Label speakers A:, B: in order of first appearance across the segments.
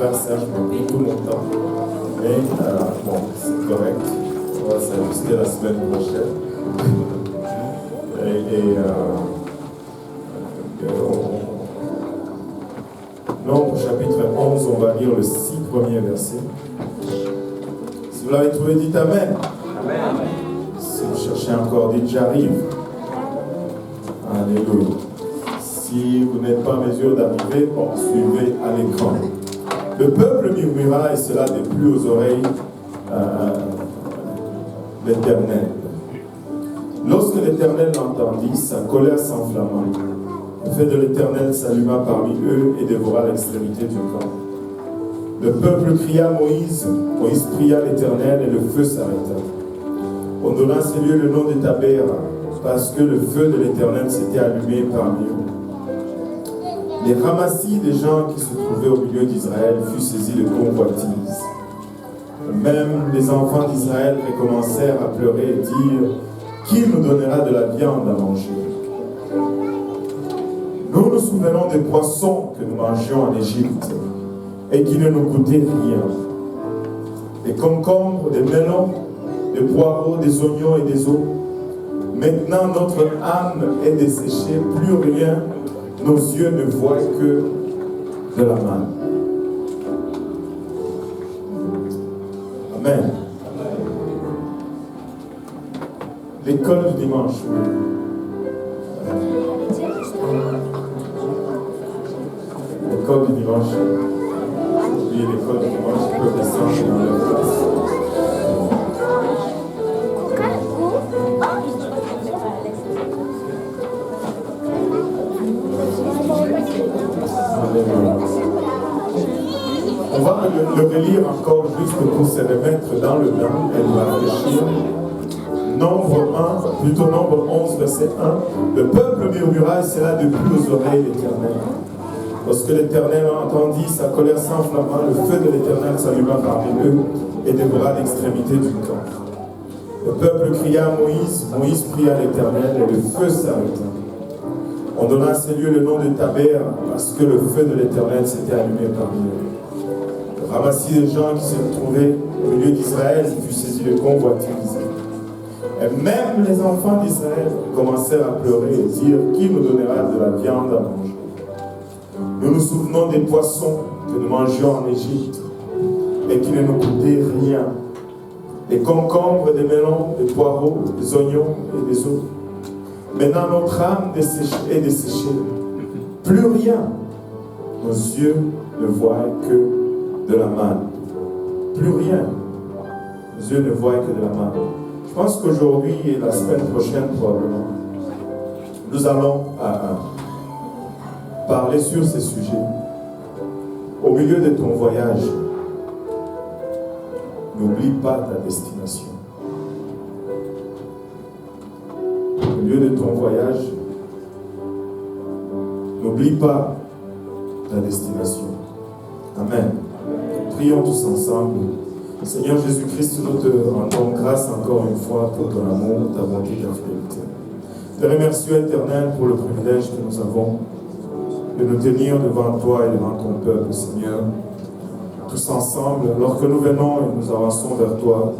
A: frère Serge m'a pris tout mon temps. Mais bon, c'est correct. On va s'ajuster la semaine prochaine. Nombre chapitre 11, on va lire le 6 premiers versets. Si vous l'avez trouvé, dites Amen.
B: Amen.
A: Si vous cherchez encore, dites j'arrive. Alléluia. Si vous n'êtes pas en mesure d'arriver, suivez à l'écran. Le peuple murmura et cela déplut aux oreilles l'Éternel. Lorsque l'Éternel l'entendit, sa colère s'enflamma. Le feu de l'Éternel s'alluma parmi eux et dévora l'extrémité du camp. Le peuple cria Moïse. Moïse pria l'Éternel et le feu s'arrêta. On donna à ces lieux le nom de Tabéra, parce que le feu de l'Éternel s'était allumé parmi eux. Les ramassis des gens qui se trouvaient au milieu d'Israël furent saisis de convoitise. Même les enfants d'Israël recommencèrent à pleurer et dire « Qui nous donnera de la viande à manger ?» Nous nous souvenons des poissons que nous mangions en Égypte et qui ne nous coûtaient rien. Des concombres, des melons, des poireaux, des oignons et des os. Maintenant notre âme est desséchée, plus rien, nos yeux ne voient que de la manne. Amen. L'école du dimanche. L'école du dimanche. Oui, l'école du dimanche, ils peuvent descendre dans leur classe. On va le relire encore juste pour se remettre dans le bain et nous réfléchir. Nombre 11, verset 1. Le peuple murmura et cela déplut aux oreilles l'Éternel. Lorsque l'Éternel entendit, sa colère s'enflamma, le feu de l'Éternel s'alluma parmi eux et dévora l'extrémité du camp. Le peuple cria à Moïse, Moïse pria à l'Éternel et le feu s'arrêta. On donna à ces lieux le nom de Tabéra, parce que le feu de l'Éternel s'était allumé parmi eux. Le ramassis des gens qui se trouvaient au milieu d'Israël fut saisi de convoitise. Et même les enfants d'Israël commencèrent à pleurer et dire « Qui nous donnera de la viande à manger ?» Nous nous souvenons des poissons que nous mangions en Égypte et qui ne nous coûtaient rien. Des concombres, des melons, des poireaux, des oignons et des os. Maintenant notre âme est desséchée. Plus rien. Nos yeux ne voient que de la manne. Plus rien. Nos yeux ne voient que de la manne. Je pense qu'aujourd'hui et la semaine prochaine probablement, nous allons parler sur ces sujets. Au milieu de ton voyage, n'oublie pas ta destination. Au milieu de ton voyage, n'oublie pas ta destination. Amen. Prions tous ensemble. Seigneur Jésus-Christ, nous te rendons grâce encore une fois pour ton amour, ta bonté, ta fidélité. Te remercions, Éternel, pour le privilège que nous avons de nous tenir devant toi et devant ton peuple, Seigneur. Tous ensemble, lorsque nous venons et nous avançons vers toi,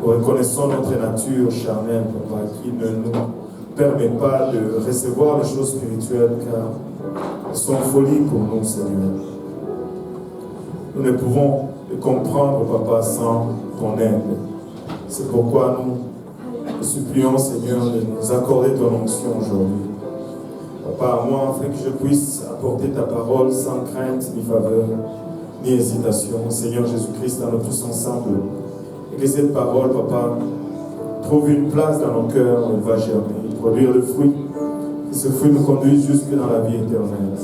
A: nous reconnaissons notre nature charnelle, Papa, qui ne nous permet pas de recevoir les choses spirituelles, car elles sont folie pour nous, Seigneur. Nous ne pouvons comprendre, Papa, sans ton aide. C'est pourquoi nous supplions, Seigneur, de nous accorder ton onction aujourd'hui. Papa, moi, afin que je puisse apporter ta parole sans crainte, ni faveur, ni hésitation. Seigneur Jésus-Christ, dans nous tous ensemble, et que cette parole, Papa, trouve une place dans nos cœurs, où elle va germer, produire le fruit, que ce fruit nous conduise jusque dans la vie éternelle.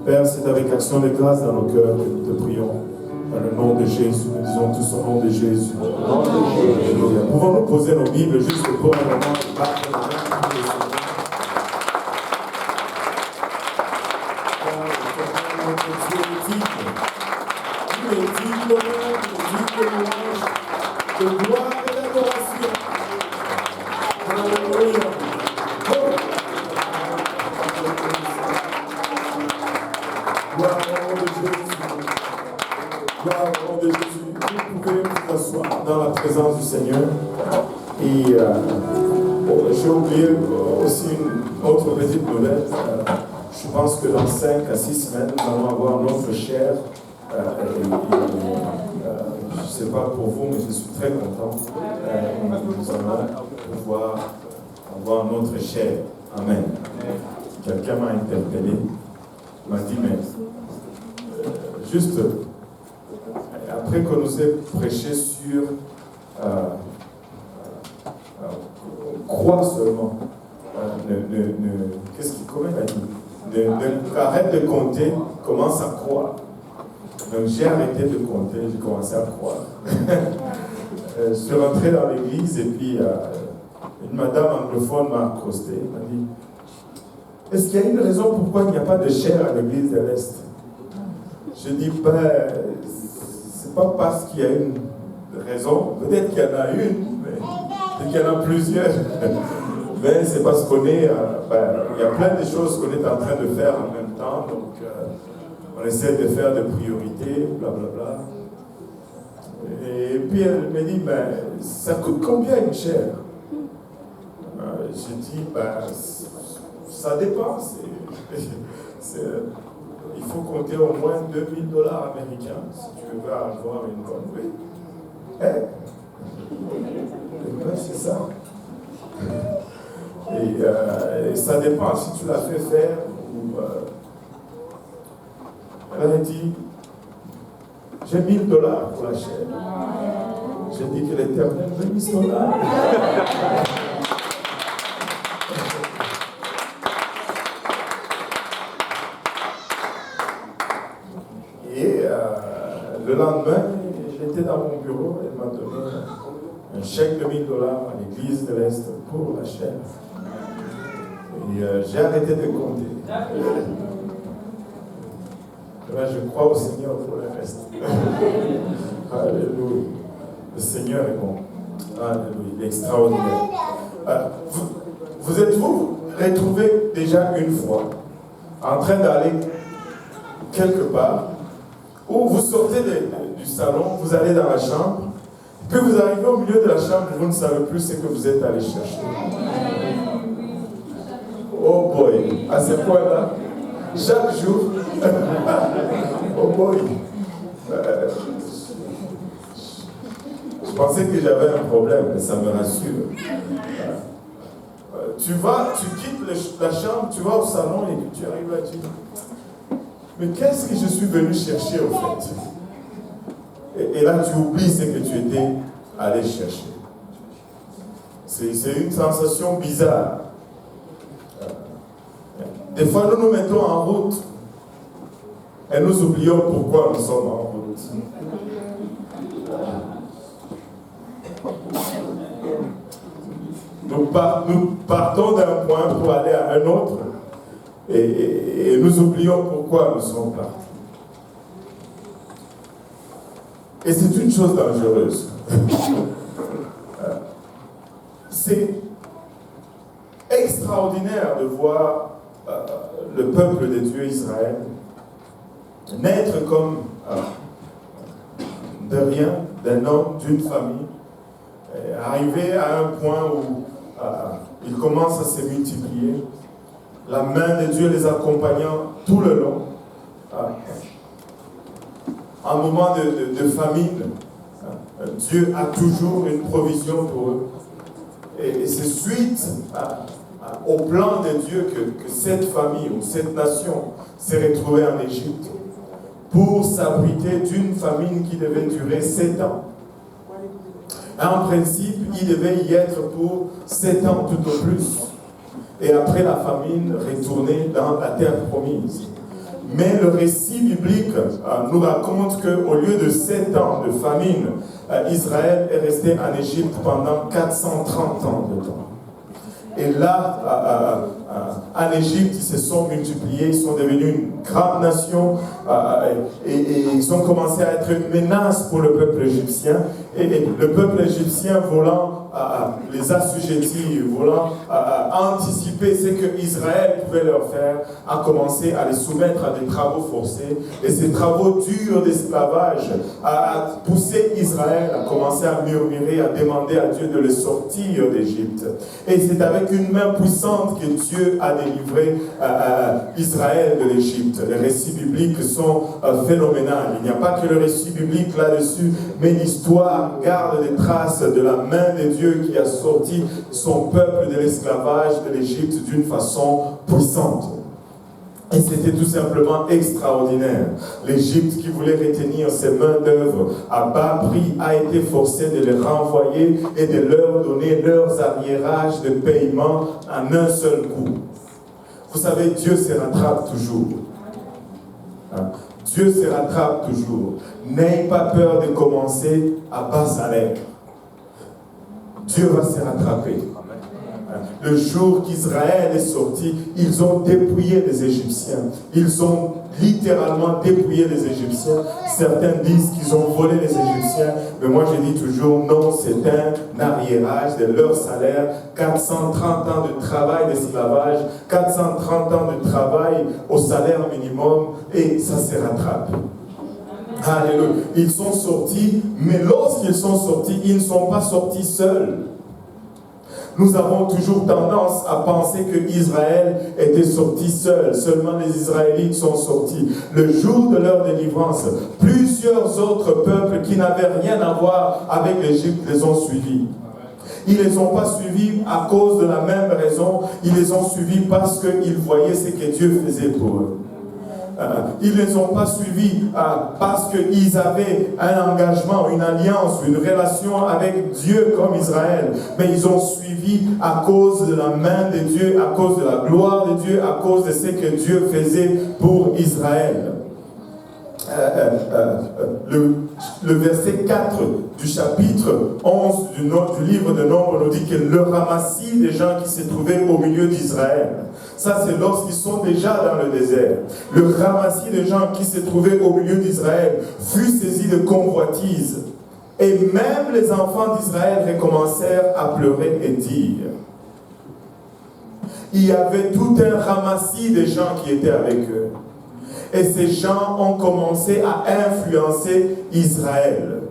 A: Père, c'est avec action de grâce dans nos cœurs que nous te prions. Dans le nom de Jésus, nous disons tous au nom de Jésus. Alléluia. Pouvons-nous poser nos Bibles juste pour un moment de battre la main pour le Seigneur. Notre Dieu est digne. Il est digne d'honneur, il est digne de louange, de gloire et d'adoration. Alléluia. Gloire au nom de Jésus. Gloire au nom de Jésus. Vous pouvez vous asseoir dans la présence du Seigneur. Et j'ai oublié aussi une autre petite nouvelle. Je pense que dans 5 à 6 semaines, nous allons avoir notre chair. Je ne sais pas pour vous, mais je suis très content. Nous allons pouvoir avoir notre chair. Amen. Quelqu'un m'a interpellé, m'a dit, mais juste après qu'on nous ait prêché sur crois seulement, comment il a dit, arrête de compter, commence à croire. Donc j'ai arrêté de compter, j'ai commencé à croire. Je suis rentré dans l'église et puis une madame anglophone m'a accosté, m'a dit, est-ce qu'il y a une raison pourquoi il n'y a pas de chair à l'église de l'Est? Je dis, c'est pas parce qu'il y a une raison, peut-être qu'il y en a une, mais peut-être qu'il y en a plusieurs. Mais c'est parce qu'on est, il y a plein de choses qu'on est en train de faire en même temps, donc on essaie de faire des priorités, blablabla. Et puis elle me dit, ça coûte combien une chair? J'ai dit, ça dépend. Il faut compter au moins $2000 américains si tu veux avoir une bonne vie. C'est ça. Et ça dépend si tu l'as fait faire ou. Elle a dit, j'ai $1000 pour la chair. J'ai dit que l'Éternel bénisse ton âme. Et le lendemain, j'étais dans mon bureau, elle m'a donné un chèque de $1000 à l'église de l'Est pour la chair. Et j'ai arrêté de compter. Là, je crois au Seigneur pour le reste. Alléluia. Le Seigneur est bon. Alléluia. Il est extraordinaire. Vous êtes-vous retrouvés déjà une fois en train d'aller quelque part où vous sortez du salon, vous allez dans la chambre, puis vous arrivez au milieu de la chambre, vous ne savez plus ce que vous êtes allé chercher. Oh boy, à ce point-là, chaque jour, oh boy, je pensais que j'avais un problème, mais ça me rassure. Tu quittes la chambre, tu vas au salon et tu arrives à dire, mais qu'est-ce que je suis venu chercher au fait? Et là, tu oublies ce que tu étais allé chercher. C'est une sensation bizarre. Des fois, nous nous mettons en route et nous oublions pourquoi nous sommes en route. Nous partons d'un point pour aller à un autre et nous oublions pourquoi nous sommes partis. Et c'est une chose dangereuse. C'est extraordinaire de voir le peuple de Dieu Israël naître comme de rien, d'un homme, d'une famille, arriver à un point où ils commencent à se multiplier, la main de Dieu les accompagnant tout le long. En moment de famine, Dieu a toujours une provision pour eux. Et c'est suite au plan de Dieu que cette famille ou cette nation s'est retrouvée en Égypte pour s'abriter d'une famine qui devait durer 7 ans. En principe, il devait y être pour 7 ans tout au plus. Et après la famine, retourner dans la terre promise. Mais le récit biblique nous raconte qu'au lieu de 7 ans de famine, Israël est resté en Égypte pendant 430 ans de temps. Et là, en Égypte, ils se sont multipliés, ils sont devenus une grande nation et ils ont commencé à être une menace pour le peuple égyptien. Et le peuple égyptien voulant les assujettis, voulant anticiper ce que Israël pouvait leur faire, a commencé à les soumettre à des travaux forcés. Et ces travaux durs d'esclavage a poussé Israël à commencer à murmurer, à demander à Dieu de les sortir d'Égypte. Et c'est avec une main puissante que Dieu a délivré Israël de l'Égypte. Les récits bibliques sont phénoménales. Il n'y a pas que le récit biblique là-dessus, mais l'histoire garde des traces de la main de Dieu qui a sorti son peuple de l'esclavage de l'Égypte d'une façon puissante. Et c'était tout simplement extraordinaire. L'Égypte qui voulait retenir ses mains-d'œuvre à bas prix a été forcée de les renvoyer et de leur donner leurs arriérages de paiement en un seul coup. Vous savez, Dieu se rattrape toujours. Dieu se rattrape toujours. N'ayez pas peur de commencer à bas salaire. Dieu va se rattraper. Le jour qu'Israël est sorti, ils ont dépouillé les Égyptiens. Ils ont littéralement dépouillé les Égyptiens. Certains disent qu'ils ont volé les Égyptiens, mais moi je dis toujours non, c'est un arriérage de leur salaire. 430 ans de travail d'esclavage, 430 ans de travail au salaire minimum, et ça se rattrape. Alléluia. Ils sont sortis, mais lorsqu'ils sont sortis, ils ne sont pas sortis seuls. Nous avons toujours tendance à penser que Israël était sorti seul. Seulement les Israélites sont sortis. Le jour de leur délivrance, plusieurs autres peuples qui n'avaient rien à voir avec l'Égypte les ont suivis. Ils ne les ont pas suivis à cause de la même raison. Ils les ont suivis parce qu'ils voyaient ce que Dieu faisait pour eux. Ils ne les ont pas suivis parce qu'ils avaient un engagement, une alliance, une relation avec Dieu comme Israël. Mais ils ont suivi à cause de la main de Dieu, à cause de la gloire de Dieu, à cause de ce que Dieu faisait pour Israël. Le verset 4 du chapitre 11 du livre de Nombres nous dit que le ramassis des gens qui se trouvaient au milieu d'Israël, ça c'est lorsqu'ils sont déjà dans le désert, le ramassis des gens qui se trouvaient au milieu d'Israël fut saisi de convoitise, et même les enfants d'Israël recommencèrent à pleurer et dire. Il y avait tout un ramassis des gens qui étaient avec eux. Et ces gens ont commencé à influencer Israël.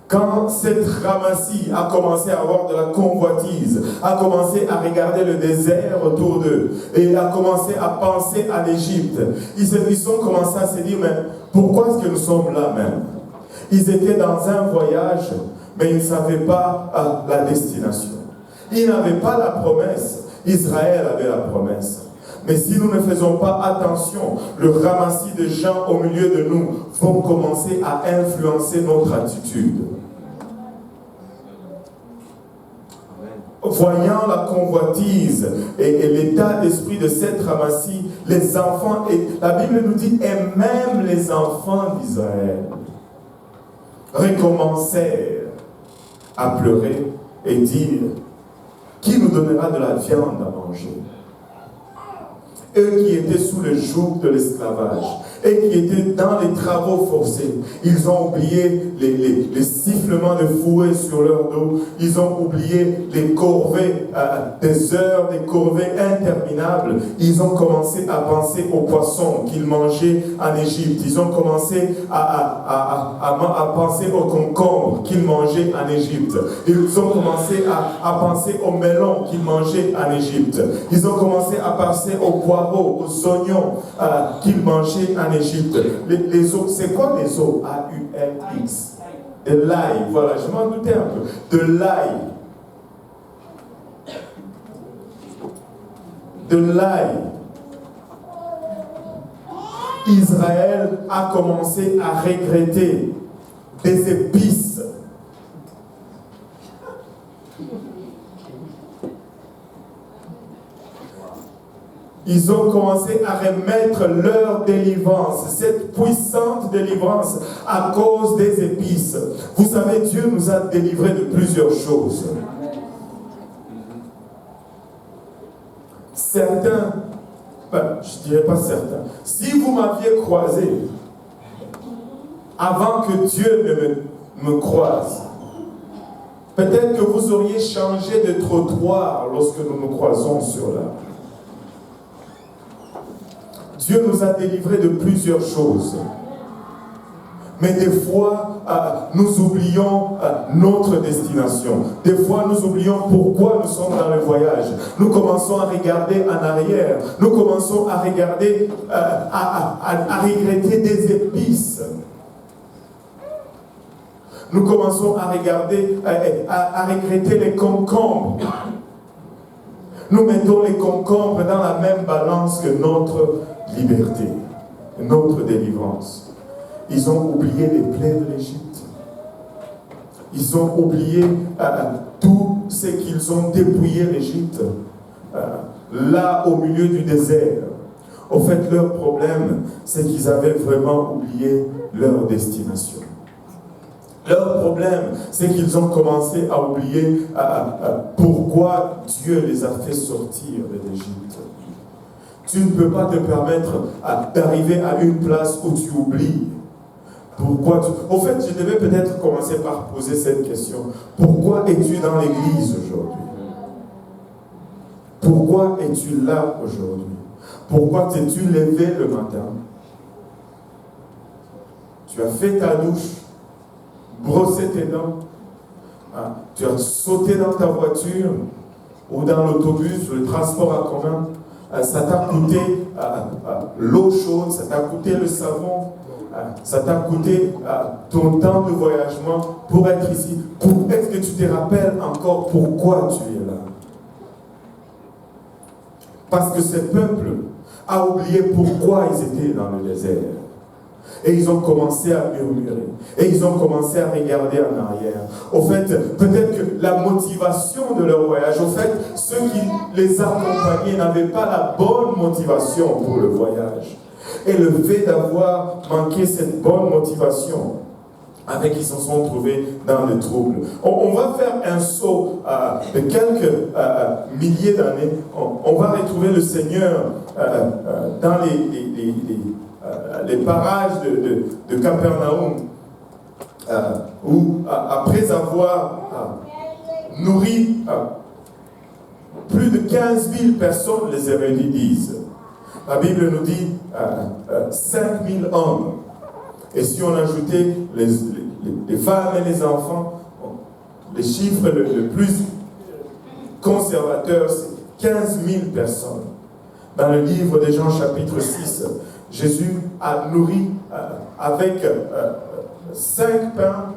A: Quand cette ramassis a commencé à avoir de la convoitise, a commencé à regarder le désert autour d'eux, et a commencé à penser à l'Égypte, ils ont commencé à se dire, mais pourquoi est-ce que nous sommes là même? Ils étaient dans un voyage, mais ils ne savaient pas la destination. Ils n'avaient pas la promesse. Israël avait la promesse. Mais si nous ne faisons pas attention, le ramassis de gens au milieu de nous vont commencer à influencer notre attitude. Voyant la convoitise et l'état d'esprit de cette ramassis, les enfants, et la Bible nous dit, et même les enfants d'Israël recommencèrent à pleurer et dire, qui nous donnera de la viande à manger? Eux qui étaient sous le joug de l'esclavage et qui étaient dans les travaux forcés, ils ont oublié les sifflements de fouet sur leur dos, ils ont oublié les corvées des heures, des corvées interminables. Ils ont commencé à penser aux poissons qu'ils mangeaient en Égypte, ils ont commencé à penser aux concombres qu'ils mangeaient en Égypte, ils ont commencé à penser aux melons qu'ils mangeaient en Égypte, ils ont commencé à penser aux poireaux, aux oignons qu'ils mangeaient en Égypte. Les os, c'est quoi les os? A-U-L-X. De l'ail, voilà, je m'en doutais un peu. De l'ail. De l'ail. Israël a commencé à regretter des épices. Ils ont commencé à remettre leur délivrance, cette puissante délivrance, à cause des épices. Vous savez, Dieu nous a délivrés de plusieurs choses. Certains, je ne dirais pas certains, si vous m'aviez croisé avant que Dieu ne me croise, Peut-être que vous auriez changé de trottoir lorsque nous nous croisons sur la. Dieu nous a délivrés de plusieurs choses. Mais des fois, nous oublions notre destination. Des fois, nous oublions pourquoi nous sommes dans le voyage. Nous commençons à regarder en arrière. Nous commençons à regarder, à regretter des épices. Nous commençons à regarder, à regretter les concombres. Nous mettons les concombres dans la même balance que notre liberté, notre délivrance. Ils ont oublié les plaies de l'Égypte. Ils ont oublié tout ce qu'ils ont dépouillé l'Égypte, là au milieu du désert. Au fait, leur problème, c'est qu'ils avaient vraiment oublié leur destination. Leur problème, c'est qu'ils ont commencé à oublier pourquoi Dieu les a fait sortir de l'Égypte. Tu ne peux pas te permettre d'arriver à une place où tu oublies. Pourquoi Au fait, je devais peut-être commencer par poser cette question. Pourquoi es-tu dans l'église aujourd'hui? Pourquoi es-tu là aujourd'hui? Pourquoi t'es-tu levé le matin? Tu as fait ta douche, brossé tes dents, tu as sauté dans ta voiture ou dans l'autobus, le transport en commun. Ça t'a coûté l'eau chaude, ça t'a coûté le savon, ça t'a coûté ton temps de voyagement pour être ici. Est-ce que tu te rappelles encore pourquoi tu es là? Parce que ce peuple a oublié pourquoi ils étaient dans le désert. Et ils ont commencé à murmurer. Et ils ont commencé à regarder en arrière. Au fait, peut-être que la motivation de leur voyage, au fait, ceux qui les accompagnaient n'avaient pas la bonne motivation pour le voyage. Et le fait d'avoir manqué cette bonne motivation, avec ils se sont trouvés dans le trouble. On va faire un saut de quelques milliers d'années. On va retrouver le Seigneur dans les parages de Capernaum, où après avoir nourri plus de 15 000 personnes, les érudits disent. La Bible nous dit 5 000 hommes. Et si on ajoutait les femmes et les enfants, les chiffres le plus conservateur, c'est 15 000 personnes. Dans le livre de Jean chapitre 6, Jésus a nourri avec 5 pains,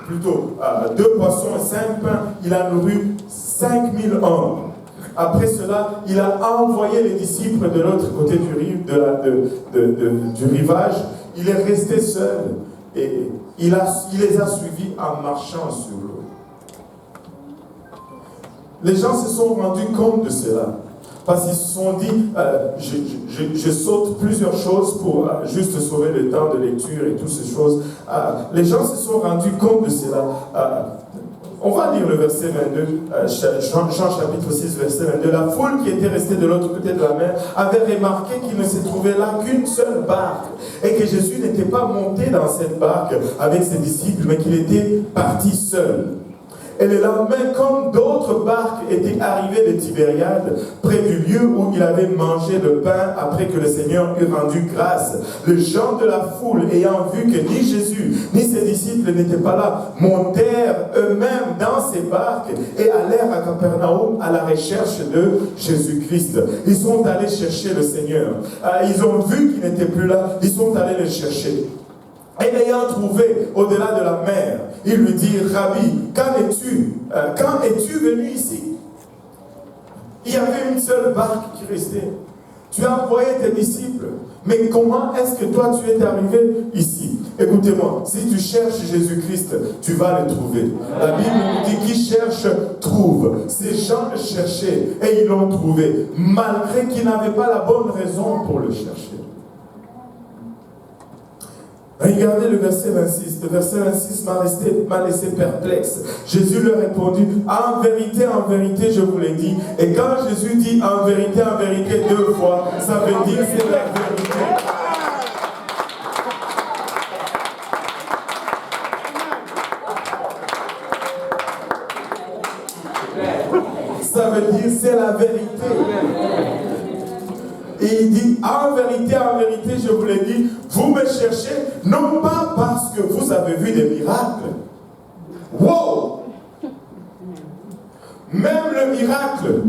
A: plutôt 2 poissons et 5 pains, il a nourri 5 000 hommes. Après cela, il a envoyé les disciples de l'autre côté du rivage. Il est resté seul et il les a suivis en marchant sur l'eau. Les gens se sont rendus compte de cela. Parce qu'ils se sont dit, je saute plusieurs choses pour juste sauver le temps de lecture et toutes ces choses. Les gens se sont rendus compte de cela. On va lire le verset 22, Jean chapitre 6, verset 22. La foule qui était restée de l'autre côté de la mer avait remarqué qu'il ne se trouvait là qu'une seule barque et que Jésus n'était pas monté dans cette barque avec ses disciples, mais qu'il était parti seul. Et le lendemain, comme d'autres barques étaient arrivées de Tibériade, près du lieu où il avait mangé le pain après que le Seigneur eut rendu grâce, les gens de la foule, ayant vu que ni Jésus ni ses disciples n'étaient pas là, montèrent eux-mêmes dans ces barques et allèrent à Capernaum à la recherche de Jésus-Christ. Ils sont allés chercher le Seigneur. Ils ont vu qu'il n'était plus là, ils sont allés le chercher. Et l'ayant trouvé au-delà de la mer, il lui dit, Rabbi, quand es-tu venu ici? Il y avait une seule barque qui restait. Tu as envoyé tes disciples. Mais comment est-ce que toi tu es arrivé ici? Écoutez-moi, si tu cherches Jésus-Christ, tu vas le trouver. La Bible nous dit qui cherche, trouve. Ces gens le cherchaient et ils l'ont trouvé, malgré qu'ils n'avaient pas la bonne raison pour le chercher. Regardez le verset 26. Le verset 26 m'a laissé perplexe. Jésus leur répondit, en vérité, je vous l'ai dit. Et quand Jésus dit en vérité 2 fois, ça veut dire c'est la vérité. veut dire c'est la vérité. Et il dit, en vérité, je vous l'ai dit, vous me cherchez, non pas parce que vous avez vu des miracles. Wow! Même le miracle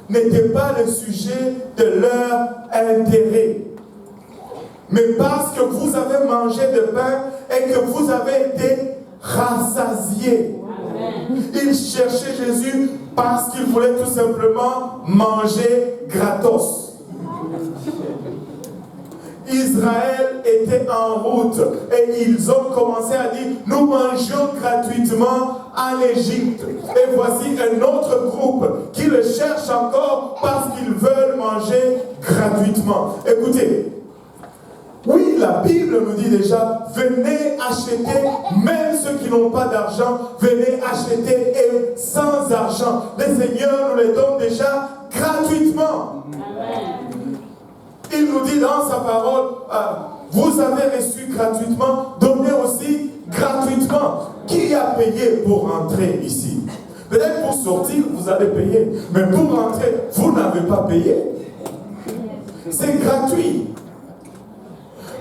A: n'était pas le sujet de leur intérêt. Mais parce que vous avez mangé de pain et que vous avez été rassasiés. Ils cherchaient Jésus parce qu'ils voulaient tout simplement manger gratos. Israël était en route et ils ont commencé à dire, nous mangeons gratuitement en Égypte. Et voici un autre groupe qui le cherche encore parce qu'ils veulent manger gratuitement. Écoutez, oui, la Bible nous dit déjà, venez acheter, même ceux qui n'ont pas d'argent, venez acheter et sans argent. Le Seigneur nous les donne déjà gratuitement. Il nous dit dans sa parole, vous avez reçu gratuitement, donnez aussi gratuitement. Qui a payé pour entrer ici? Peut-être pour sortir, vous allez payer. Mais pour entrer, vous n'avez pas payé. C'est gratuit.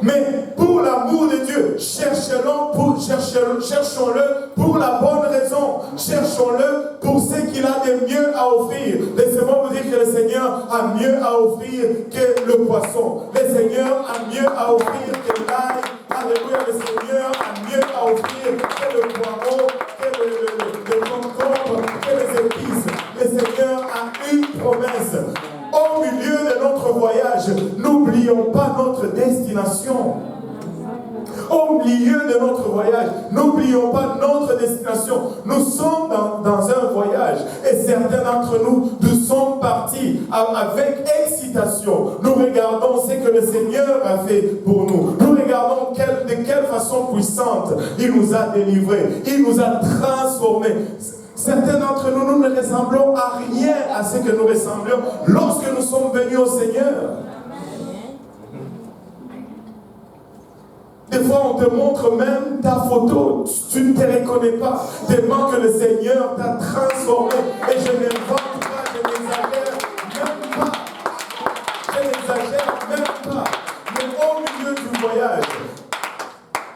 A: Mais pour l'amour de Dieu, cherchons-le pour la bonne raison. Cherchons-le pour ce qu'il a de mieux à offrir. Laissez-moi vous dire que le Seigneur a mieux à offrir que le poisson. Le Seigneur a mieux à offrir que l'ail. Alléluia, le Seigneur a mieux à offrir que le poireau, que le concombre, que les épices. Le Seigneur a une promesse. Au milieu de notre voyage, n'oublions pas notre destination. Au milieu de notre voyage, n'oublions pas notre destination. Nous sommes dans un voyage et certains d'entre nous sommes partis avec excitation. Nous regardons ce que le Seigneur a fait pour nous. Nous regardons de quelle façon puissante il nous a délivrés. Il nous a transformés. Certains d'entre nous, nous ne ressemblons à rien à ce que nous ressemblions lorsque nous sommes venus au Seigneur. Des fois, on te montre même ta photo, tu ne te reconnais pas, tellement que le Seigneur t'a transformé. Et je n'invente pas, je n'exagère même pas. Je n'exagère même pas. Mais au milieu du voyage,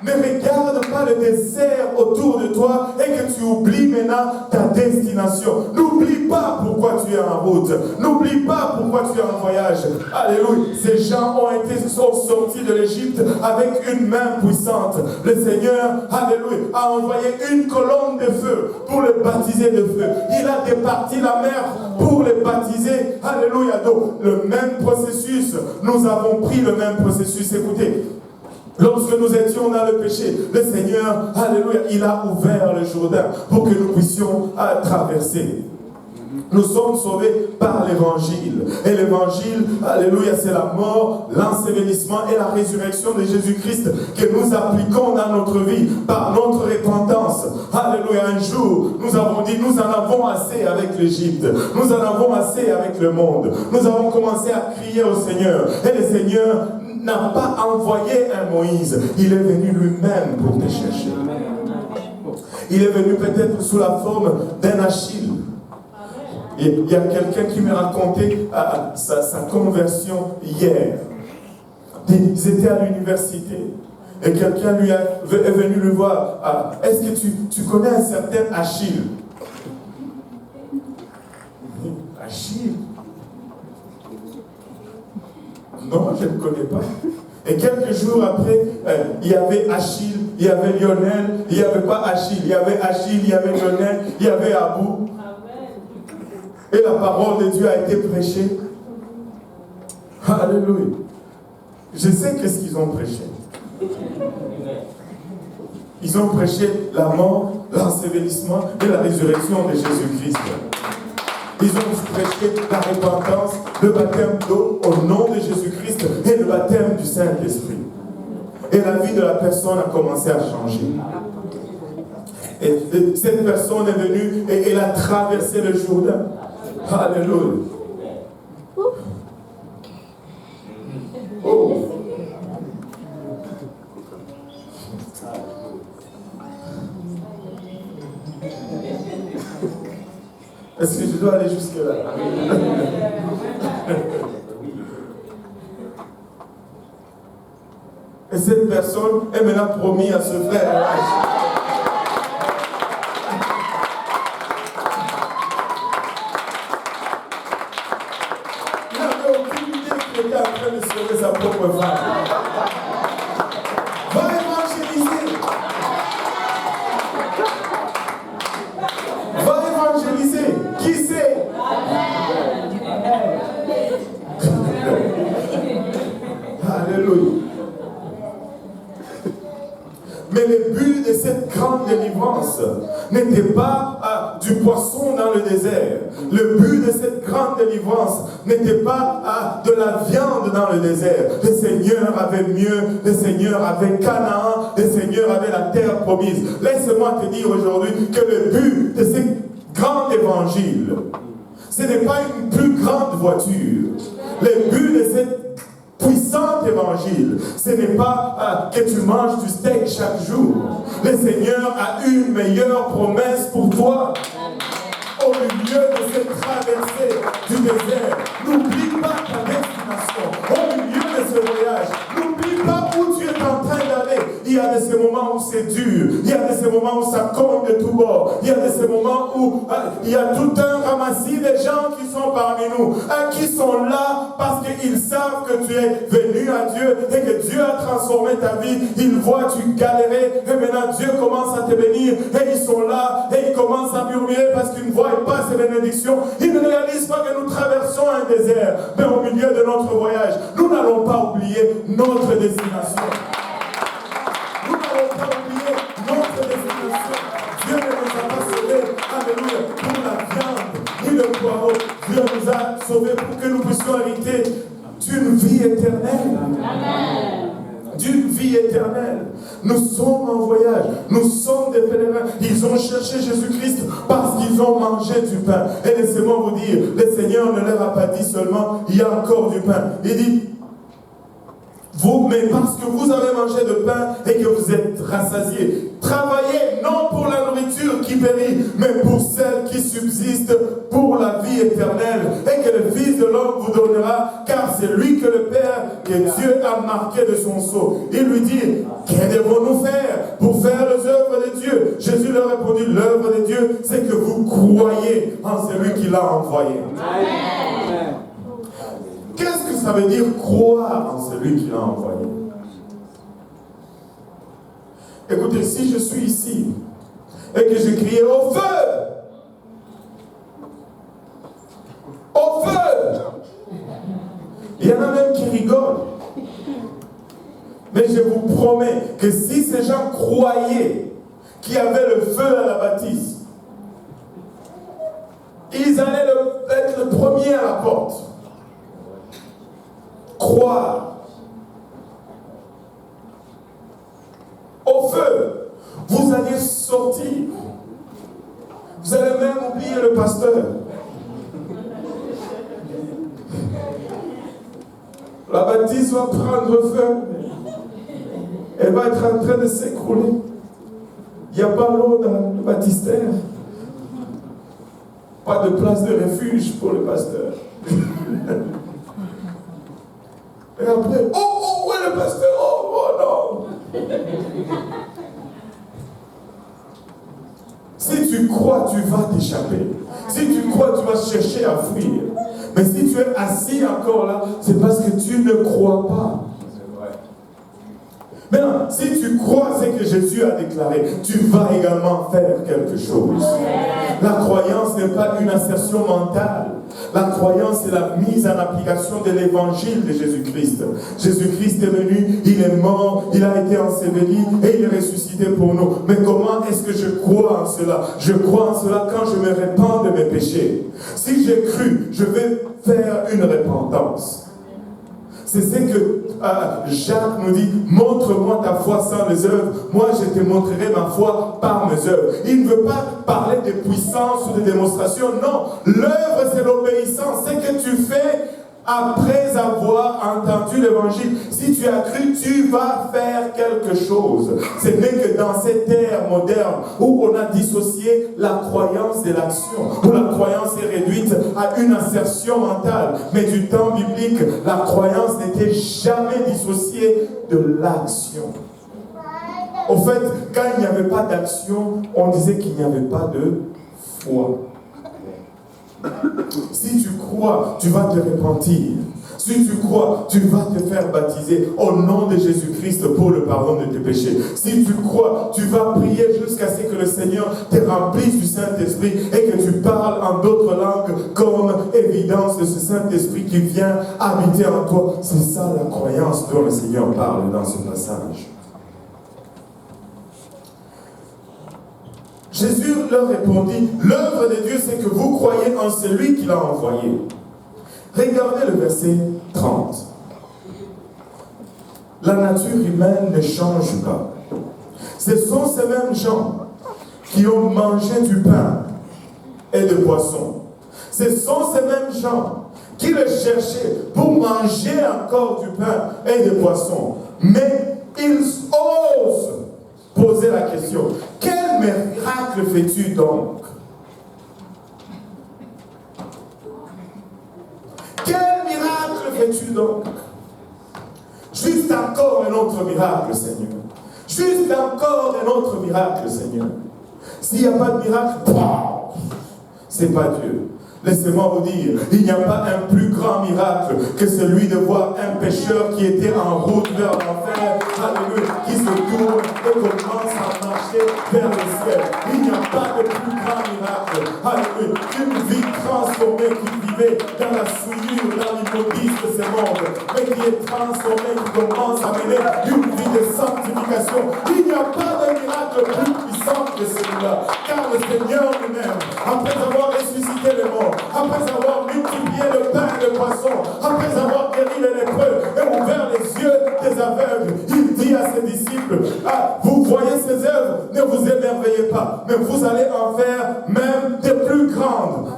A: ne regarde pas le désert autour de toi et que tu oublies maintenant ta destination. N'oublie pas pourquoi tu es en route. N'oublie pas pourquoi tu es en voyage. Alléluia. Ces gens sont sortis de l'Égypte avec une main puissante. Le Seigneur, alléluia, a envoyé une colonne de feu pour les baptiser de feu. Il a départi la mer pour les baptiser. Alléluia. Donc, le même processus, nous avons pris le même processus. Écoutez. Lorsque nous étions dans le péché, le Seigneur, alléluia, il a ouvert le Jourdain pour que nous puissions traverser. Nous sommes sauvés par l'évangile. Et l'évangile, alléluia, c'est la mort, l'ensevelissement et la résurrection de Jésus-Christ que nous appliquons dans notre vie par notre repentance. Alléluia, un jour, nous avons dit, nous en avons assez avec l'Égypte. Nous en avons assez avec le monde. Nous avons commencé à crier au Seigneur. Et le Seigneur n'a pas envoyé un Moïse. Il est venu lui-même pour te chercher. Il est venu peut-être sous la forme d'un Achille. Il y a quelqu'un qui m'a raconté sa conversion hier. Ils étaient à l'université et quelqu'un est venu le voir. Est-ce que tu connais un certain Achille? Achille? Non, je ne connais pas. Et quelques jours après, il y avait Achille, il y avait Lionel, il n'y avait pas Achille, il y avait Achille, il y avait Lionel, il y avait Abou. Et la parole de Dieu a été prêchée. Alléluia. Je sais qu'est-ce qu'ils ont prêché. Ils ont prêché la mort, l'ensevelissement et la résurrection de Jésus-Christ. Ils ont prêché la repentance, le baptême d'eau au nom de Jésus-Christ et le baptême du Saint-Esprit. Et la vie de la personne a commencé à changer. Et cette personne est venue et elle a traversé le Jourdain. Alléluia. Oh. Est-ce que je dois aller jusque-là? Et cette personne est maintenant promise à ce frère. Il n'avait aucune idée qu'il était en train de sauver sa propre femme. Va évangéliser. Va évangéliser. Qui c'est? Alléluia. Mais le but de cette grande délivrance n'était pas du poisson dans le désert. Le but de cette grande délivrance n'était pas de la viande dans le désert. Le Seigneur avait mieux, le Seigneur avait Canaan, le Seigneur avait la terre promise. Laisse-moi te dire aujourd'hui que le but de ce grand évangile, ce n'est pas une plus grande voiture. Le but de cette puissant évangile, ce n'est pas que tu manges du steak chaque jour. Le Seigneur a une meilleure promesse pour toi. Au milieu de cette traversée du désert, n'oublie pas ta destination. Au milieu de ce voyage, n'oublie pas où tu es en train d'aller. Il y a de ces moments où c'est dur. Il y a de ces moments où ça cogne de tous bords. Il y a de ces moments où il y a tout un ramassis de gens qui sont parmi nous, qui sont là parce qu'ils savent que tu es venu à Dieu et que Dieu a transformé ta vie. Ils voient tu galérer et maintenant Dieu commence à te bénir et ils sont là et ils commencent à murmurer parce qu'ils ne voient pas ces bénédictions. Ils ne réalisent pas que nous traversons un désert, mais au milieu de notre voyage, nous n'allons pas oublier notre destination. Nous n'allons pas oublier notre destination. Dieu ne nous a pas sauvés, alléluia, pour la viande ni le poireau. Dieu nous a sauvés pour que nous puissions hériter d'une vie éternelle. Amen. D'une vie éternelle. Nous sommes en voyage, nous sommes des pèlerins. Ils ont cherché Jésus-Christ parce qu'ils ont mangé du pain. Et laissez-moi vous dire, le Seigneur ne leur a pas dit seulement, il y a encore du pain. Il dit, vous, mais parce que vous avez mangé de pain et que vous êtes rassasiés, travaillez non pour la nourriture qui périt, mais pour celle qui subsiste pour la vie éternelle, et que le Fils de l'homme vous donnera, car c'est lui que le Père, que Dieu a marqué de son sceau. Il lui dit, que devons-nous faire pour faire les œuvres de Dieu? Jésus leur répondit, l'œuvre de Dieu, c'est que vous croyez en celui qui l'a envoyé. Amen. Qu'est-ce que ça veut dire croire en celui qui l'a envoyé? Écoutez, si je suis ici et que je criais au feu, au feu, il y en a même qui rigolent. Mais je vous promets que si ces gens croyaient qu'il y avait le feu à la bâtisse, ils allaient être le premier à la porte. Croire. Au feu, vous allez sortir. Vous allez même oublier le pasteur. La bâtisse va prendre feu. Elle va être en train de s'écrouler. Il n'y a pas l'eau dans le baptistère. Pas de place de refuge pour le pasteur. Et après, oh, où est le pasteur? Oh non. Si tu crois, tu vas t'échapper. Si tu crois, tu vas chercher à fuir. Mais si tu es assis encore là, c'est parce que tu ne crois pas. Maintenant, si tu crois ce que Jésus a déclaré, tu vas également faire quelque chose. La croyance n'est pas une assertion mentale. La croyance est la mise en application de l'évangile de Jésus-Christ. Jésus-Christ est venu, il est mort, il a été enseveli et il est ressuscité pour nous. Mais comment est-ce que je crois en cela? Je crois en cela quand je me répands de mes péchés. Si j'ai cru, je vais faire une repentance. C'est ce que Jacques nous dit, montre-moi ta foi sans les œuvres, moi je te montrerai ma foi par mes œuvres. Il ne veut pas parler de puissance ou de démonstration, non. L'œuvre c'est l'obéissance, ce que tu fais après avoir entendu l'évangile. Si tu as cru, tu vas faire quelque chose. Ce n'est que dans cette ère moderne où on a dissocié la croyance de l'action, où la croyance est réduite à une assertion mentale. Mais du temps biblique, la croyance n'était jamais dissociée de l'action. Au fait, quand il n'y avait pas d'action, on disait qu'il n'y avait pas de foi. Si tu crois, tu vas te repentir. Si tu crois, tu vas te faire baptiser au nom de Jésus-Christ pour le pardon de tes péchés. Si tu crois, tu vas prier jusqu'à ce que le Seigneur te remplisse du Saint-Esprit et que tu parles en d'autres langues comme évidence de ce Saint-Esprit qui vient habiter en toi. C'est ça la croyance dont le Seigneur parle dans ce passage. Jésus leur répondit, l'œuvre de Dieu, c'est que vous croyez en celui qui l'a envoyé. Regardez le verset 30. La nature humaine ne change pas. Ce sont ces mêmes gens qui ont mangé du pain et du poisson. Ce sont ces mêmes gens qui le cherchaient pour manger encore du pain et du poisson. Mais ils osent poser la question, quel miracle fais-tu donc? Quel miracle fais-tu donc? Juste encore un autre miracle, Seigneur. Juste encore un autre miracle, Seigneur. S'il n'y a pas de miracle, c'est pas Dieu. Laissez-moi vous dire, il n'y a pas un plus grand miracle que celui de voir un pécheur qui était en route vers l'enfer, alléluia, qui se tourne et commence à marcher vers le ciel. Il n'y a pas de plus grand miracle, alléluia, qu'une vie transformée qui vivait dans la souillure, dans l'immondice de ce monde, mais qui est transformée, qui commence à mener une vie de sanctification. Il n'y a pas de miracle plus puissant que celui-là, car le Seigneur lui-même, après avoir ressuscité les morts, après avoir multiplié le pain et le poisson, après avoir guéri les lépreux et ouvert les yeux des aveugles, il dit à ses disciples, vous voyez ces œuvres, ne vous émerveillez pas, mais vous allez en faire même des plus grandes.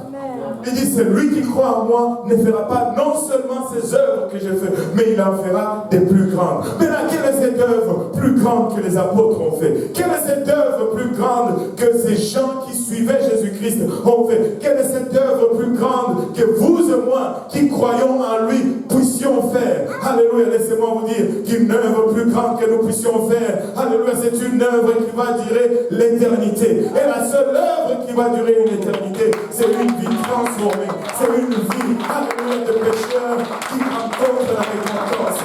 A: Il dit, celui qui croit en moi ne fera pas non seulement ces œuvres que j'ai faites, mais il en fera des plus grandes. Mais là, quelle est cette œuvre plus grande que les apôtres ont fait? Quelle est cette œuvre plus grande que ces gens qui suivaient Jésus-Christ ont fait? Quelle est cette œuvre plus grande que vous et moi qui croyons en lui puissions faire? Alléluia, laissez-moi vous dire qu'une œuvre plus grande que nous puissions faire, alléluia, c'est une œuvre qui va durer l'éternité. Et la seule œuvre qui va durer une éternité, c'est une vie transformée. C'est une vie, alléluia, de pécheurs qui rencontrent la récompense.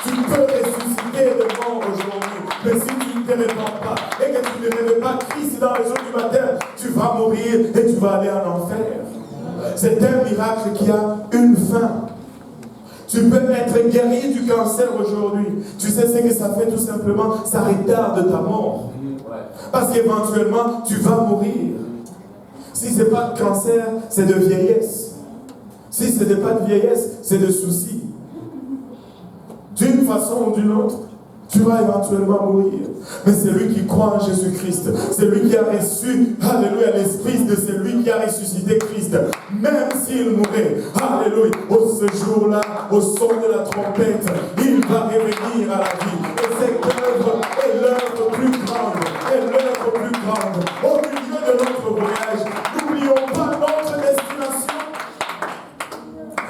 A: Tu peux ressusciter de mort aujourd'hui, mais si tu ne te répands pas et que tu ne réveilles pas Christ dans les jours du matin, tu vas mourir et tu vas aller en enfer. C'est un miracle qui a une fin. Tu peux être guéri du cancer aujourd'hui. Tu sais ce que ça fait tout simplement? Ça retarde ta mort. Parce qu'éventuellement, tu vas mourir. Si ce n'est pas de cancer, c'est de vieillesse. Si ce n'est pas de vieillesse, c'est de soucis. D'une façon ou d'une autre, tu vas éventuellement mourir. Mais c'est lui qui croit en Jésus-Christ, c'est lui qui a reçu, alléluia, l'esprit de celui qui a ressuscité Christ, même s'il mourait, alléluia, ce jour-là, au son de la trompette, il va revenir à la vie. Et cette œuvre est l'œuvre plus grande, est l'œuvre plus grande. Au milieu de notre voyage, n'oublions pas notre destination.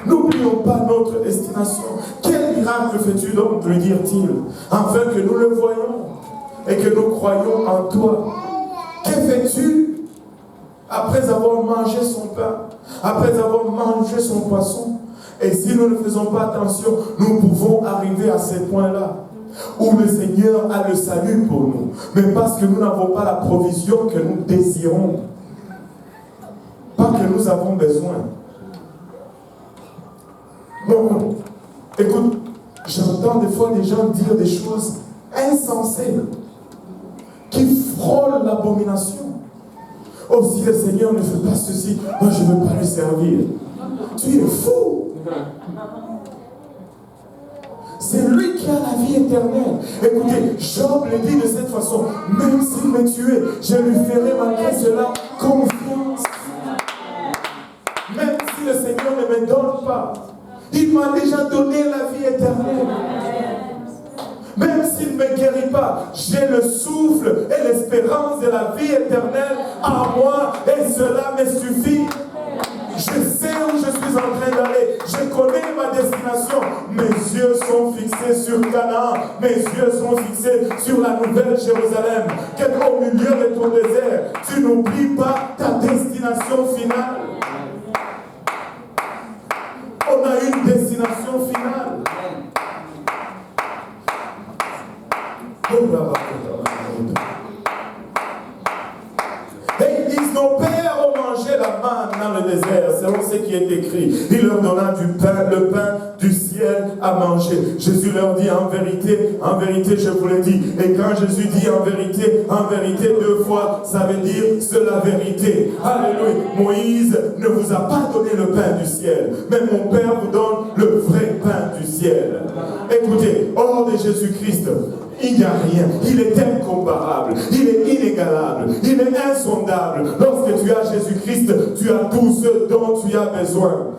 A: N'oublions pas notre destination. Quel miracle fais-tu donc, lui dirent-ils, afin que nous le voyions et que nous croyions en toi? Que fais-tu après avoir mangé son pain, après avoir mangé son poisson? Et si nous ne faisons pas attention, nous pouvons arriver à ces points-là, où le Seigneur a le salut pour nous, mais parce que nous n'avons pas la provision que nous désirons, pas que nous avons besoin. Non, écoute, j'entends des fois des gens dire des choses insensées qui frôlent l'abomination. Oh, si le Seigneur ne fait pas ceci, moi je ne veux pas le servir. Tu es fou. C'est lui qui a la vie éternelle. Écoutez, Job le dit de cette façon, même s'il me tuait, je lui ferai malgré cela confiance. Même si le Seigneur ne me ne me donne pas. Il m'a déjà donné la vie éternelle. Même s'il ne me guérit pas, j'ai le souffle et l'espérance de la vie éternelle en moi et cela me suffit. Je sais où je suis en train d'aller. Je connais ma destination. Mes yeux sont fixés sur Canaan. Mes yeux sont fixés sur la nouvelle Jérusalem. Qu'au milieu de ton désert, tu n'oublies pas ta destination finale. On a une destination finale. Et ils disent, nos pères ont mangé la manne dans le désert, selon ce qui est écrit. Il leur donna du pain, le pain du ciel à manger. Jésus leur dit, en vérité, je vous l'ai dit. Et quand Jésus dit en vérité 2 fois, ça veut dire c'est la vérité. Alléluia. Moïse ne vous a pas donné le pain du ciel, mais mon Père vous donne le vrai pain du ciel. Écoutez, hors de Jésus-Christ, il n'y a rien. Il est incomparable. Il est inégalable. Il est insondable. Lorsque tu as Jésus-Christ, tu as tout ce dont tu as besoin.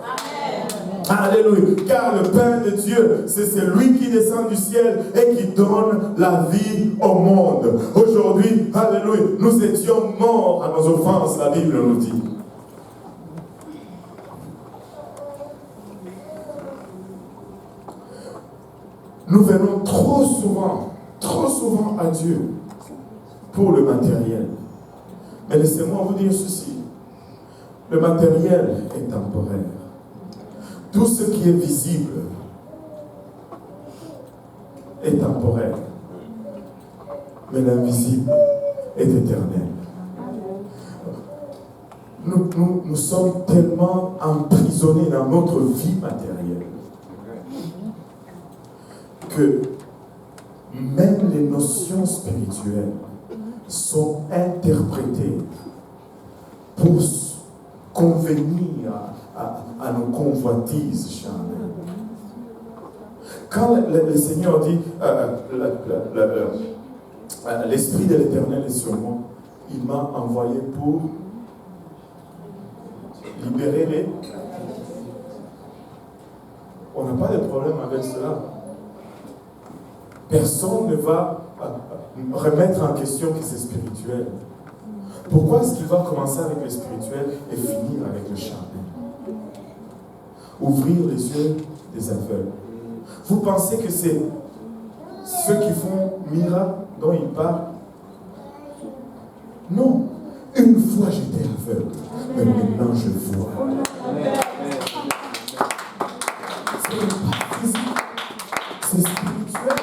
A: Amen. Alléluia. Car le pain de Dieu, c'est celui qui descend du ciel et qui donne la vie au monde. Aujourd'hui, alléluia, nous étions morts à nos offenses, la Bible nous dit. Nous venons trop souvent à Dieu pour le matériel. Mais laissez-moi vous dire ceci. Le matériel est temporaire. Tout ce qui est visible est temporaire. Mais l'invisible est éternel. Nous sommes tellement emprisonnés dans notre vie matérielle que même les notions spirituelles sont interprétées pour convenir à nos convoitises charnelles. Quand le Seigneur dit l'Esprit de l'Éternel est sur moi, il m'a envoyé pour libérer les... On n'a pas de problème avec cela. Personne ne va remettre en question que c'est spirituel. Pourquoi est-ce qu'il va commencer avec le spirituel et finir avec le charnel? Ouvrir les yeux des aveugles. Vous pensez que c'est ceux qui font miracle dont il parle? Non. Une fois j'étais aveugle, mais maintenant je vois. C'est pas physique, c'est spirituel.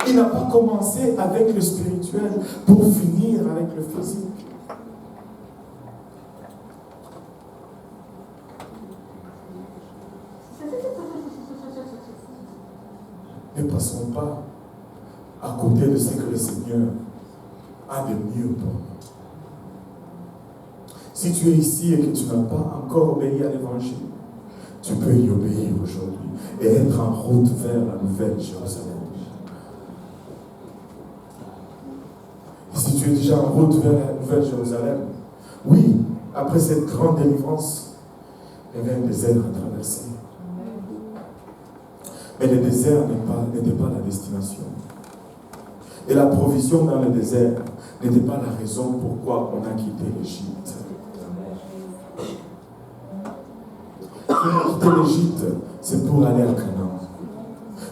A: Il n'a pas commencé avec le spirituel pour finir avec le physique. Ne passons pas à côté de ce que le Seigneur a de mieux pour nous. Si tu es ici et que tu n'as pas encore obéi à l'Évangile, tu peux y obéir aujourd'hui et être en route vers la nouvelle Jérusalem. Et si tu es déjà en route vers la nouvelle Jérusalem, oui, après cette grande délivrance, il y avait un désert à traverser. Mais le désert n'était pas la destination. Et la provision dans le désert n'était pas la raison pourquoi on a quitté l'Égypte. Quitter l'Égypte, c'est pour aller à Canaan.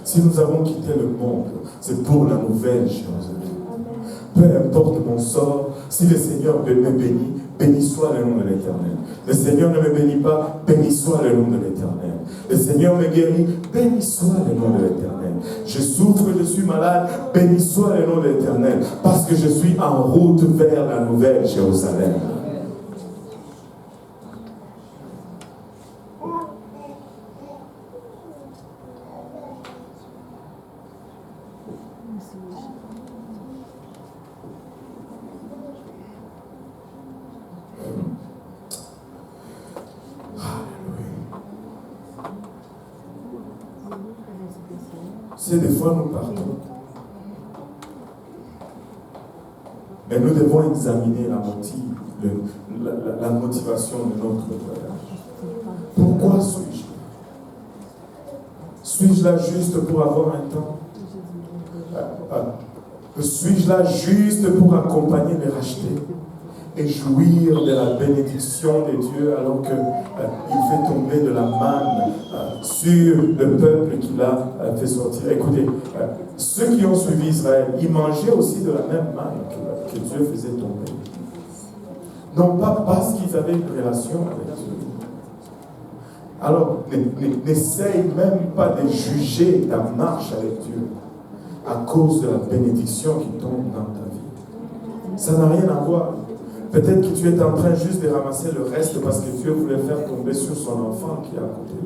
A: Si nous avons quitté le monde, c'est pour la nouvelle Jérusalem. Peu importe mon sort, si le Seigneur me bénit, béni soit le nom de l'Éternel. Le Seigneur ne me bénit pas, béni soit le nom de l'Éternel. Le Seigneur me guérit, béni soit le nom de l'Éternel. Je souffre, je suis malade, béni soit le nom de l'Éternel, parce que je suis en route vers la nouvelle Jérusalem. C'est des fois nous partons. Mais nous devons examiner la motivation de notre voyage. Pourquoi suis-je là? Suis-je là juste pour avoir un temps? Suis-je là juste pour accompagner les rachetés et jouir de la bénédiction de Dieu alors qu'il fait tomber de la manne sur le peuple qu'il a fait sortir? Écoutez, ceux qui ont suivi Israël, ils mangeaient aussi de la même manne que Dieu faisait tomber. Non pas parce qu'ils avaient une relation avec Dieu. Alors, n'essaye même pas de juger ta marche avec Dieu à cause de la bénédiction qui tombe dans ta vie. Ça n'a rien à voir. Peut-être que tu es en train juste de ramasser le reste parce que Dieu voulait faire tomber sur son enfant qui est à côté.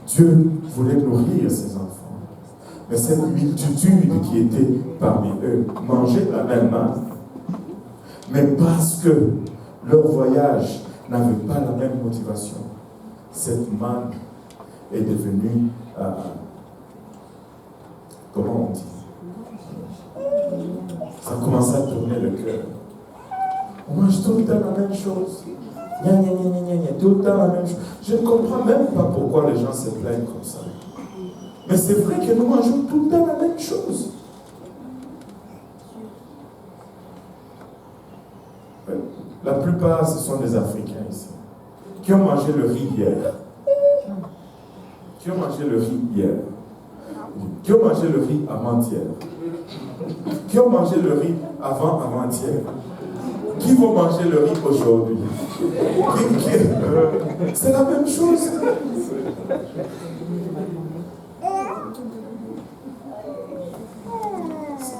A: Dieu voulait nourrir ses enfants. Mais cette multitude qui était parmi eux mangeait la même manne. Mais parce que leur voyage n'avait pas la même motivation, cette manne est devenue, comment on dit? Ça a commencé à tourner le cœur. On mange tout le temps la même chose. Tout le temps la même chose. Je ne comprends même pas pourquoi les gens se plaignent comme ça. Mais c'est vrai que nous mangeons tout le temps la même chose. La plupart, ce sont des Africains ici, qui ont mangé le riz hier. Qui ont mangé le riz hier. Qui ont mangé le riz avant-hier. Qui ont mangé le riz avant-hier. Qui vont manger le riz aujourd'hui? C'est la même chose.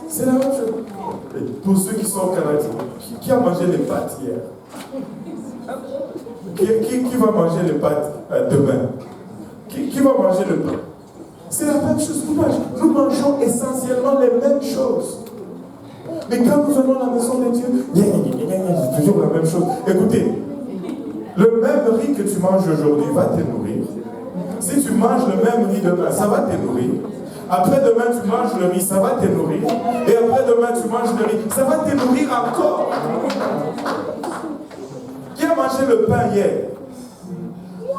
A: C'est la même chose. Et pour ceux qui sont au Canada, qui a mangé les pâtes hier? Qui va manger les pâtes demain? Qui va manger le pain? C'est la même chose. Nous mangeons essentiellement les mêmes choses. Mais quand nous venons à la maison de Dieu, c'est toujours la même chose. Écoutez, le même riz que tu manges aujourd'hui va te nourrir. Si tu manges le même riz demain, ça va te nourrir. Après-demain, tu manges le riz, ça va te nourrir. Et après-demain, tu manges le riz, ça va te nourrir encore. Qui a mangé le pain hier?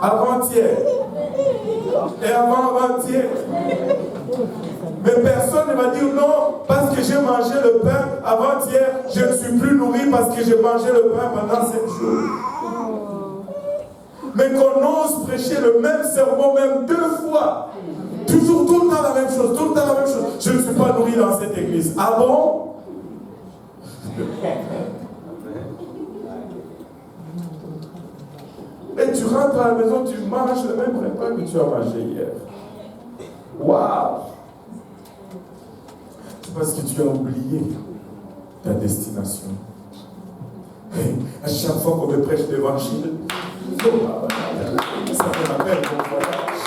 A: Avant-hier. Et avant-avant-hier. Mais personne ne va dire non, parce que j'ai mangé le pain avant-hier, je ne suis plus nourri parce que j'ai mangé le pain pendant 7 jours. Mais qu'on ose prêcher le même sermon, même 2 fois. Toujours tout le temps la même chose, tout le temps la même chose. Je ne suis pas nourri dans cette église. Ah bon? Et tu rentres à la maison, tu manges le même repas que tu as mangé hier. Waouh! C'est parce que tu as oublié ta destination. Et à chaque fois qu'on me prêche l'évangile, ça me rappelle mon voyage.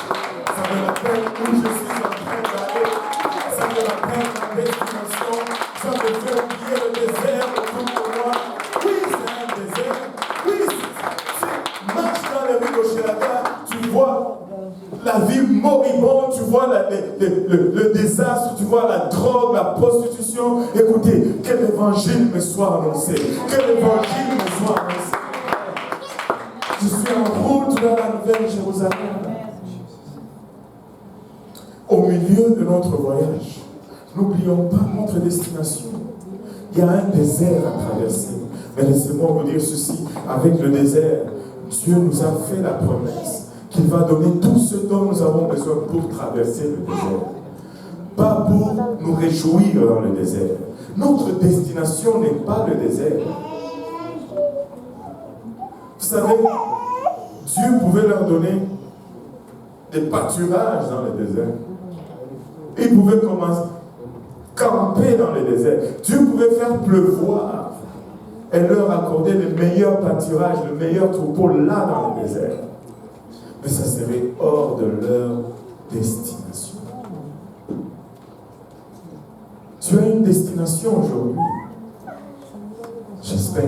A: Ça me rappelle où je suis en train d'aller. Ça me rappelle ma destination. Ça me fait oublier le désert autour de moi. Oui, c'est un désert. Oui, c'est marche dans les rues d'Oshelaka, tu vois la vie moribonde, tu vois le désastre, tu vois la drogue, la prostitution. Écoutez, que l'évangile me soit annoncé. Que l'évangile me soit annoncé. Je suis en route vers la nouvelle Jérusalem. Au milieu de notre voyage, n'oublions pas notre destination. Il y a un désert à traverser. Mais laissez-moi vous dire ceci, avec le désert, Dieu nous a fait la promesse qu'il va donner tout ce dont nous avons besoin pour traverser le désert. Pas pour nous réjouir dans le désert. Notre destination n'est pas le désert. Vous savez, Dieu pouvait leur donner des pâturages dans le désert. Il pouvait commencer à camper dans le désert. Dieu pouvait faire pleuvoir et leur accorder le meilleur pâturage, le meilleur troupeau là dans le désert. Mais ça serait hors de leur destination. Tu as une destination aujourd'hui. J'espère.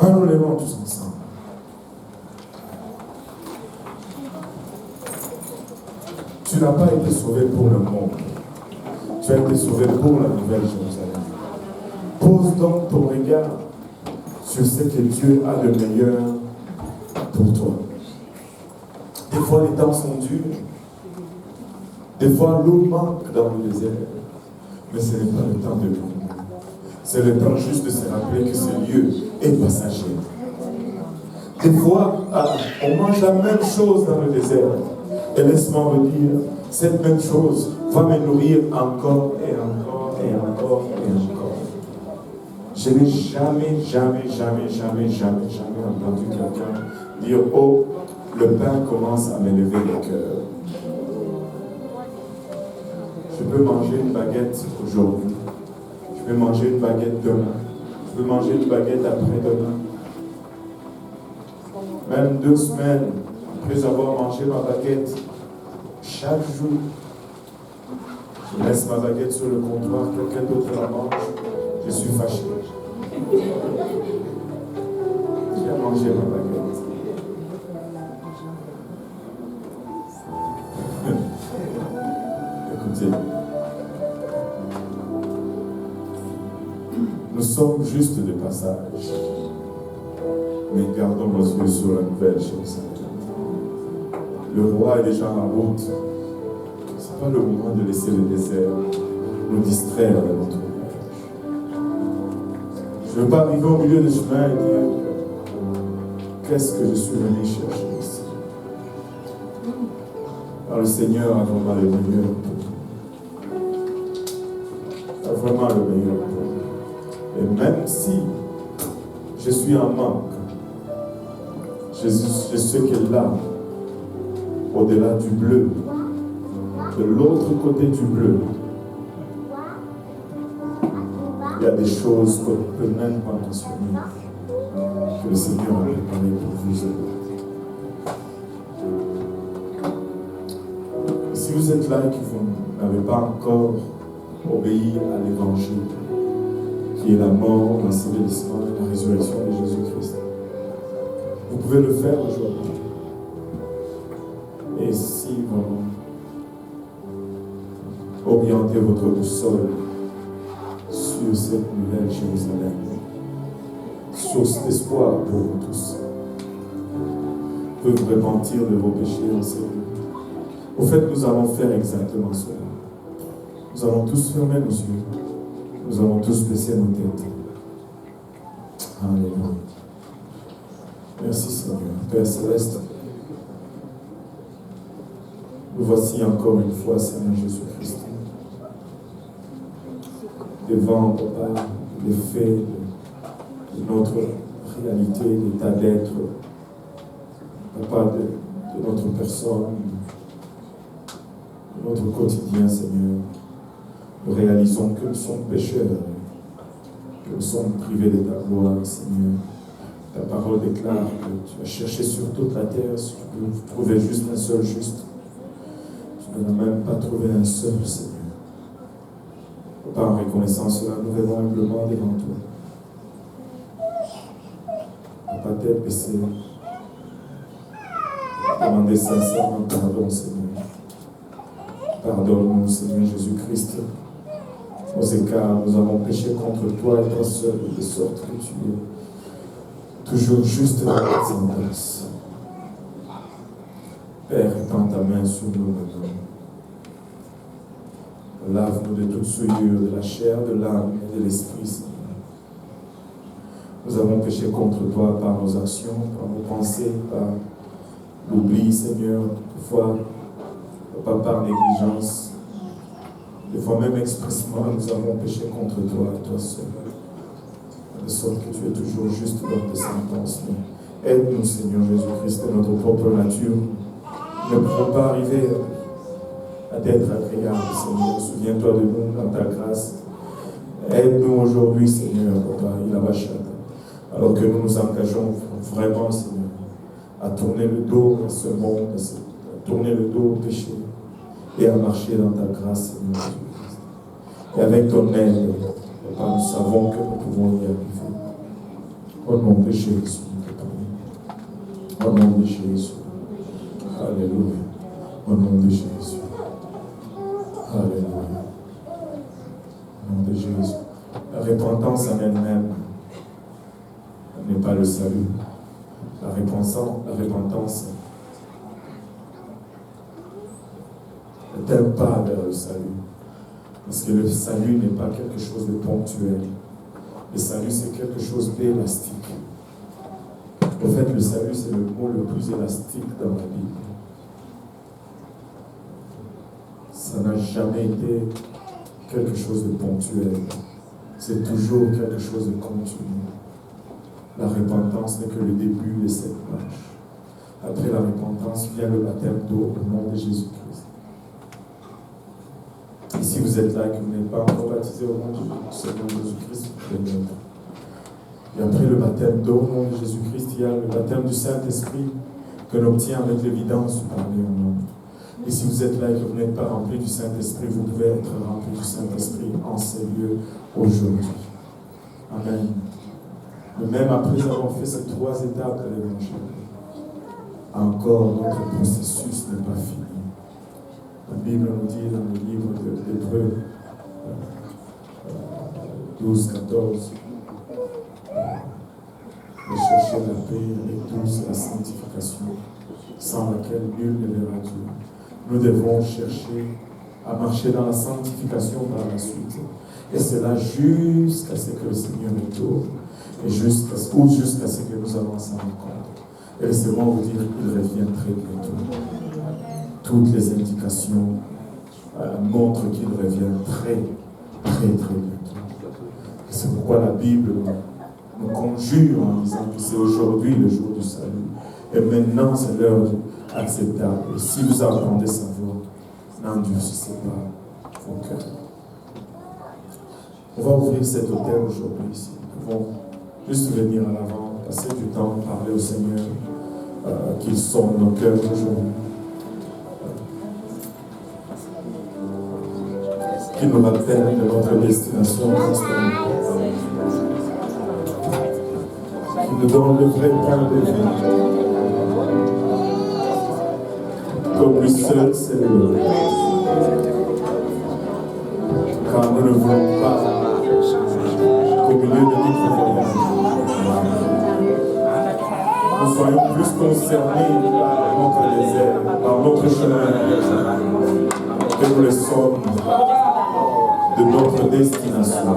A: Nous levons tous ensemble. Tu n'as pas été sauvé pour le monde. Tu as été sauvé pour la nouvelle Jérusalem. Pose donc ton regard sur ce que Dieu a de meilleur pour toi. Des fois, les temps sont durs. Des fois, l'eau manque dans le désert. Mais ce n'est pas le temps de l'eau. C'est le temps juste de se rappeler que ce lieu est passager. Des fois, on mange la même chose dans le désert. Et laisse-moi vous dire, cette même chose va me nourrir encore et encore et encore et encore. Je n'ai jamais entendu quelqu'un dire, oh, le pain commence à m'élever le cœur. Je peux manger une baguette aujourd'hui. Je peux manger une baguette demain. Je peux manger une baguette après-demain. Même 2 semaines après avoir mangé ma baguette, chaque jour, je laisse ma baguette sur le comptoir, quelqu'un d'autre la mange, je suis fâché. J'ai mangé ma baguette. Écoutez, nous sommes juste de passage, mais gardons nos yeux sur la nouvelle Jérusalem. Le roi est déjà en route. Ce n'est pas le moment de laisser le désert nous distraire de notre voyage. Je ne veux pas arriver au milieu du chemin et dire qu'est-ce que je suis venu chercher ici. Car le Seigneur a vraiment le meilleur pour nous. Il a vraiment le meilleur pour nous. Et même si je suis en manque, je sais que là, au-delà du bleu, de l'autre côté du bleu, il y a des choses qu'on ne peut même pas mentionner, que le Seigneur a préparées pour vous. Si vous êtes là et que vous n'avez pas encore obéi à l'évangile, qui est la mort, l'ensevelissement et la résurrection de Jésus-Christ, vous pouvez le faire aujourd'hui. Et si vraiment orientez votre boussole sur cette nouvelle Jérusalem, source d'espoir pour vous tous, vous pouvez vous repentir de vos péchés en ces lieux. Au fait, nous allons faire exactement cela. Nous allons tous fermer nos yeux. Nous allons tous baisser nos têtes. Alléluia. Merci Seigneur. Père Céleste, nous voici encore une fois, Seigneur Jésus-Christ, devant, Papa, les faits de notre réalité, l'état d'être, Papa, de notre personne, de notre quotidien, Seigneur. Nous réalisons que nous sommes pécheurs, que nous sommes privés de ta gloire, Seigneur. Ta parole déclare que tu as cherché sur toute la terre si tu peux trouver juste un seul juste. Tu n'as même pas trouvé un seul, Seigneur. Papa, en reconnaissant cela, nous venons humblement devant toi. Papa, tête baissée, demander sincèrement pardon, Seigneur. Pardonne-nous, Seigneur Jésus-Christ. Nos écarts, nous avons péché contre toi et toi seul, de sorte que tu es toujours juste dans ta sentence. Père, étends ta main sur nous maintenant. Lave-nous de toute souillure, de la chair, de l'âme et de l'esprit, Seigneur. Nous avons péché contre toi par nos actions, par nos pensées, par l'oubli, Seigneur, parfois, pas par négligence. Des fois même expressement, nous avons péché contre toi et toi seul. De sorte que tu es toujours juste dans tes sentences. Aide-nous, Seigneur Jésus-Christ, de notre propre nature. Nous ne pouvons pas arriver à t'être agréable, Seigneur. Souviens-toi de nous dans ta grâce. Aide-nous aujourd'hui, Seigneur, Papa, alors que nous nous engageons vraiment, Seigneur, à tourner le dos à ce monde, à tourner le dos au péché et à marcher dans ta grâce, Seigneur Jésus-Christ. Et avec ton aide, Papa, nous savons que nous pouvons y arriver. Au nom de Jésus, au nom de Jésus. Alléluia. Au nom de Jésus. Alléluia. Au nom de Jésus. La repentance en elle-même n'est pas le salut. La repentance Ne t'aime pas vers le salut. Parce que le salut n'est pas quelque chose de ponctuel. Le salut, c'est quelque chose d'élastique. En fait, le salut, c'est le mot le plus élastique dans la Bible. Ça n'a jamais été quelque chose de ponctuel. C'est toujours quelque chose de continu. La repentance n'est que le début de cette marche. Après la repentance vient le baptême d'eau au nom de Jésus-Christ. Et si vous êtes là et que vous n'êtes pas encore baptisé au nom du Seigneur Jésus-Christ, vous pouvez l'être. Et après le baptême d'eau au nom de Jésus-Christ, il y a le baptême du Saint-Esprit que l'on obtient avec l'évidence du parler au nom. Et si vous êtes là et que vous n'êtes pas rempli du Saint-Esprit, vous pouvez être rempli du Saint-Esprit en ces lieux aujourd'hui. Amen. Mais même après avoir fait ces 3 étapes de l'évangile, encore notre processus n'est pas fini. La Bible nous dit dans le livre d'Hébreux 12, 14, de chercher la paix avec tous la sanctification, sans laquelle nul ne verra Dieu. Nous devons chercher à marcher dans la sanctification par la suite. Et cela jusqu'à ce que le Seigneur retourne, et jusqu'à ce que nous allons à sa rencontre. Et laissez-moi vous dire qu'il revient très bientôt. Toutes les indications montrent qu'il revient très, très, très bientôt. Et c'est pourquoi la Bible nous conjure en disant que c'est aujourd'hui le jour du salut. Et maintenant, c'est l'heure acceptable. Et si vous entendez sa voix, n'endurcissez pas vos cœurs. On va ouvrir cet hôtel aujourd'hui ici. Nous pouvons juste venir à l'avant, passer du temps, parler au Seigneur, qu'il sonne nos cœurs aujourd'hui. Qu'il nous rappelle de notre destination constamment. Qu'il nous donne le vrai pain de vie. Comme lui seul c'est le car nous ne voulons pas qu'au milieu de notre voyage, nous soyons plus concernés par notre désert, par notre chemin, que nous le sommes de notre destination.